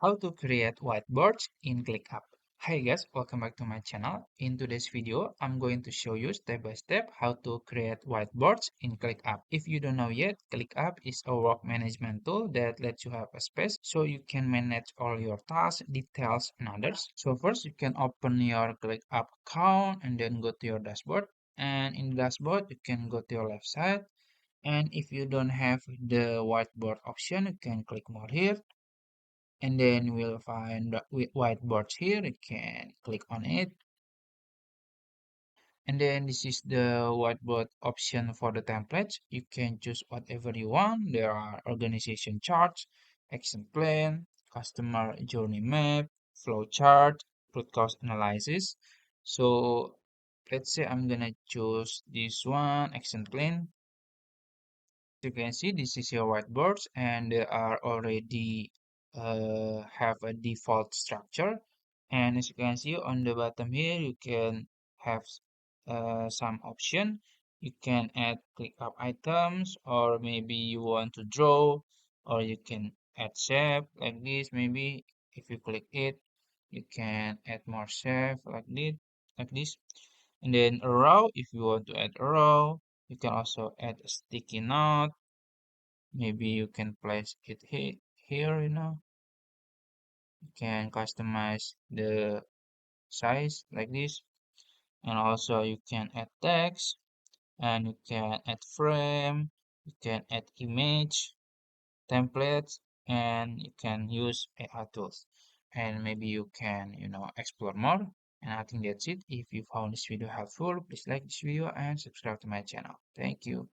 How to create whiteboards in ClickUp. Hi guys, welcome back to my channel. In today's video, I'm going to show you step by step how to create whiteboards in ClickUp. If you don't know yet, ClickUp is a work management tool that lets you have a space so you can manage all your tasks, details, and others. So first, you can open your ClickUp account and then go to your dashboard. And in the dashboard, you can go to your left side. And if you don't have the whiteboard option, you can click more here and then we'll find the whiteboards here. You can click on it, and then this is the whiteboard option for the templates. You can choose whatever you want. There are organization charts, action plan, customer journey map, flow chart, root cause analysis. So let's say I'm gonna choose this one, action plan. You can see this is your whiteboards and they are already have a default structure, and as you can see on the bottom here you can have some option. You can add click up items, or maybe you want to draw, or you can add shape like this. Maybe if you click it you can add more shape like this. And then a row, if you want to add a row, you can also add a sticky note. Maybe you can place it here, you can customize the size like this. And also you can add text, and you can add frame, you can add image, templates, and you can use AI tools. And maybe you can, explore more. And I think that's it. If you found this video helpful, please like this video and subscribe to my channel. Thank you.